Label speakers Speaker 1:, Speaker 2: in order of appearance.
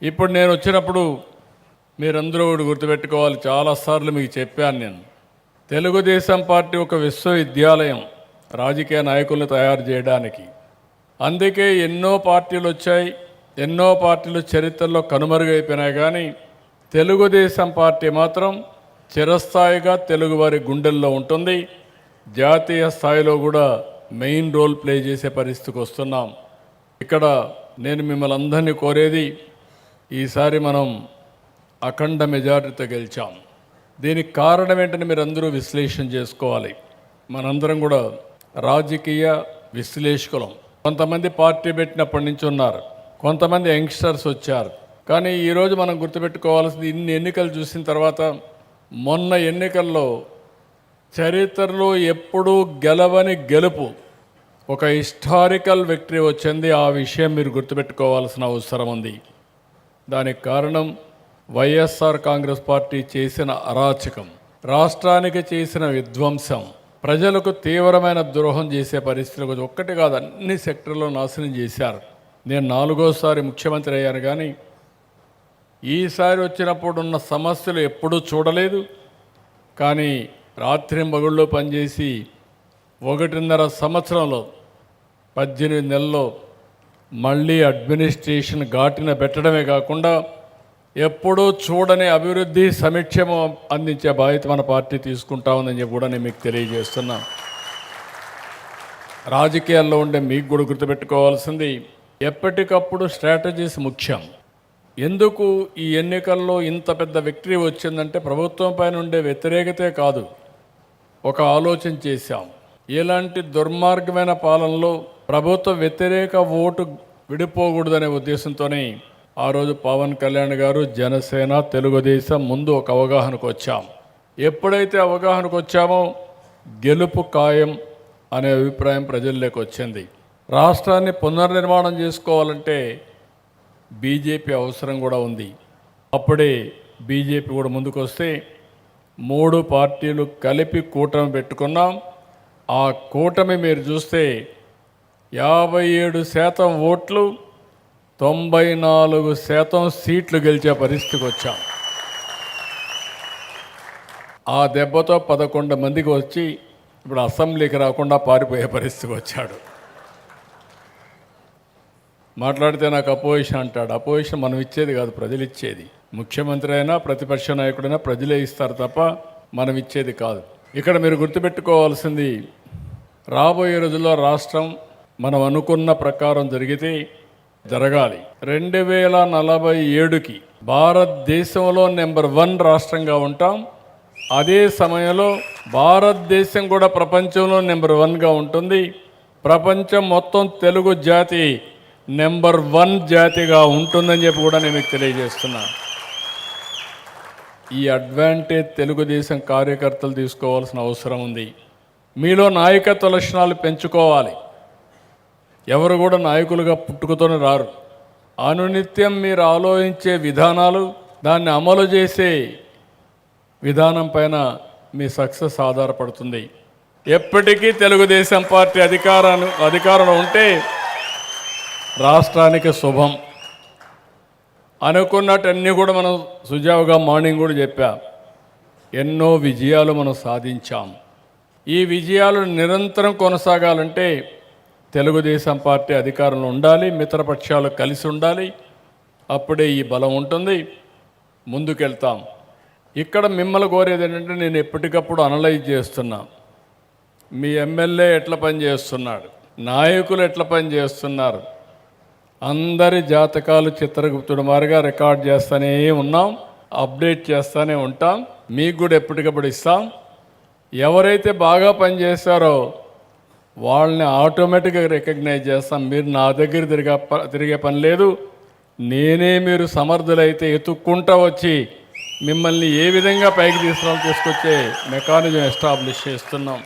Speaker 1: ఇప్పుడు నేను వచ్చినప్పుడు మీరందరూ కూడా గుర్తుపెట్టుకోవాలి, చాలాసార్లు మీకు చెప్పాను నేను. తెలుగుదేశం పార్టీ ఒక విశ్వవిద్యాలయం రాజకీయ నాయకులను తయారు చేయడానికి. అందుకే ఎన్నో పార్టీలు వచ్చాయి, ఎన్నో పార్టీలు చరిత్రలో కనుమరుగైపోయినాయి. కానీ తెలుగుదేశం పార్టీ మాత్రం చిరస్థాయిగా తెలుగువారి గుండెల్లో ఉంటుంది. జాతీయ స్థాయిలో కూడా మెయిన్ రోల్ ప్లే చేసే పరిస్థితికి వస్తున్నాం. ఇక్కడ నేను మిమ్మల్ని అందరినీ కోరేది, ఈసారి మనం అఖండ మెజారిటీతో గెలిచాం. దీనికి కారణం ఏంటని మీరు అందరూ విశ్లేషణ చేసుకోవాలి. మనందరం కూడా రాజకీయ విశ్లేషకులం. కొంతమంది పార్టీ పెట్టినప్పటి నుంచి ఉన్నారు, కొంతమంది యంగ్స్టర్స్ వచ్చారు. కానీ ఈరోజు మనం గుర్తుపెట్టుకోవాల్సింది, ఇన్ని ఎన్నికలు చూసిన తర్వాత, మొన్న ఎన్నికల్లో చరిత్రలో ఎప్పుడూ గెలవని గెలుపు, ఒక హిస్టారికల్ విక్టరీ వచ్చింది. ఆ విషయం మీరు గుర్తుపెట్టుకోవాల్సిన అవసరం ఉంది. దానికి కారణం వైఎస్ఆర్ కాంగ్రెస్ పార్టీ చేసిన అరాచకం, రాష్ట్రానికి చేసిన విధ్వంసం, ప్రజలకు తీవ్రమైన ద్రోహం చేసే పరిస్థితులు ఒక్కటి కాదు, అన్ని సెక్టర్లో నాశనం చేశారు. నేను 4వ సారి ముఖ్యమంత్రి అయ్యాను, కానీ ఈసారి వచ్చినప్పుడు ఉన్న సమస్యలు ఎప్పుడూ చూడలేదు. కానీ రాత్రింబగళ్ళు పనిచేసి 1.5 సంవత్సరంలో 18 నెలల్లో మళ్ళీ అడ్మినిస్ట్రేషన్ ఘాటిన పెట్టడమే కాకుండా ఎప్పుడూ చూడని అభివృద్ధి సంక్షేమం అందించే బాధ్యత మన పార్టీ తీసుకుంటా ఉందని చెప్పి కూడా నేను మీకు తెలియజేస్తున్నా. రాజకీయాల్లో ఉండే మీకు కూడా గుర్తుపెట్టుకోవాల్సింది, ఎప్పటికప్పుడు స్ట్రాటజీస్ ముఖ్యం. ఎందుకు ఈ ఎన్నికల్లో ఇంత పెద్ద విక్టరీ వచ్చిందంటే, ప్రభుత్వం పైన ఉండే వ్యతిరేకతే కాదు, ఒక ఆలోచన చేశాం. ఇలాంటి దుర్మార్గమైన పాలనలో ప్రభుత్వ వ్యతిరేక ఓటు విడిపోకూడదనే ఉద్దేశంతోనే ఆ రోజు పవన్ కళ్యాణ్ గారు, జనసేన, తెలుగుదేశం ముందు ఒక అవగాహనకు వచ్చాం. ఎప్పుడైతే అవగాహనకు వచ్చామో గెలుపు ఖాయం అనే అభిప్రాయం ప్రజల్లోకి వచ్చింది. రాష్ట్రాన్ని పునర్నిర్మాణం చేసుకోవాలంటే బీజేపీ అవసరం కూడా ఉంది. అప్పుడే బీజేపీ కూడా ముందుకు వస్తే 3 పార్టీలు కలిపి కూటమి పెట్టుకున్నాం. ఆ కూటమి మీరు చూస్తే 57% ఓట్లు, 94% సీట్లు గెలిచే పరిస్థితికి వచ్చాం. ఆ దెబ్బతో 11 మందికి వచ్చి ఇప్పుడు అసెంబ్లీకి రాకుండా పారిపోయే పరిస్థితికి వచ్చాడు. మాట్లాడితే నాకు అపోజిషన్ అంటాడు. అపోజిషన్ మనం ఇచ్చేది కాదు, ప్రజలు ఇచ్చేది. ముఖ్యమంత్రి అయినా ప్రతిపక్ష నాయకుడైనా ప్రజలే ఇస్తారు తప్ప మనం ఇచ్చేది కాదు. ఇక్కడ మీరు గుర్తుపెట్టుకోవాల్సింది, రాబోయే రోజుల్లో రాష్ట్రం మనం అనుకున్న ప్రకారం జరిగితే జరగాలి. 2047కి భారతదేశంలో నెంబర్ 1 రాష్ట్రంగా ఉంటాం. అదే సమయంలో భారతదేశం కూడా ప్రపంచంలో నెంబర్ 1గా ఉంటుంది. ప్రపంచం మొత్తం తెలుగు జాతి నెంబర్ 1 జాతిగా ఉంటుందని చెప్పి కూడా నేను మీకు తెలియజేస్తున్నా. ఈ అడ్వాంటేజ్ తెలుగుదేశం కార్యకర్తలు తీసుకోవాల్సిన అవసరం ఉంది. మీలో నాయకత్వ లక్షణాలు పెంచుకోవాలి. ఎవరు కూడా నాయకులుగా పుట్టుకతోనే రారు. అనునిత్యం మీరు ఆలోచించే విధానాలు, దాన్ని అమలు చేసే విధానం పైన మీ సక్సెస్ ఆధారపడుతుంది. ఎప్పటికీ తెలుగుదేశం పార్టీ అధికారంలో ఉంటే రాష్ట్రానికి శుభం. అనుకున్నట్టు అన్నీ కూడా మనం సుజావుగా మార్నింగ్ కూడా చెప్పాం. ఎన్నో విజయాలు మనం సాధించాం. ఈ విజయాలు నిరంతరం కొనసాగాలంటే తెలుగుదేశం పార్టీ అధికారంలో ఉండాలి, మిత్రపక్షాలు కలిసి ఉండాలి. అప్పుడే ఈ బలం ఉంటుంది, ముందుకెళ్తాం. ఇక్కడ మిమ్మల్ని కోరేది ఏంటంటే, నేను ఎప్పటికప్పుడు అనలైజ్ చేస్తున్నా. మీ ఎమ్మెల్యే ఎట్లా పనిచేస్తున్నాడు, నాయకులు ఎట్లా పనిచేస్తున్నారు, అందరి జాతకాలు చిత్రగుప్తుడి మారిగా రికార్డ్ చేస్తూనే ఉన్నాం, అప్డేట్ చేస్తూనే ఉంటాం. మీకు కూడా ఎప్పటికప్పుడు ఇస్తాం. ఎవరైతే బాగా పనిచేస్తారో వాళ్ళని ఆటోమేటిక్గా రికగ్నైజ్ చేస్తాం. మీరు నా దగ్గర తిరిగే పని లేదు. నేనే మీరు సమర్థులైతే ఎత్తుక్కుంటా వచ్చి మిమ్మల్ని ఏ విధంగా పైకి తీసుకొచ్చే మెకానిజం ఎస్టాబ్లిష్ చేస్తున్నాం.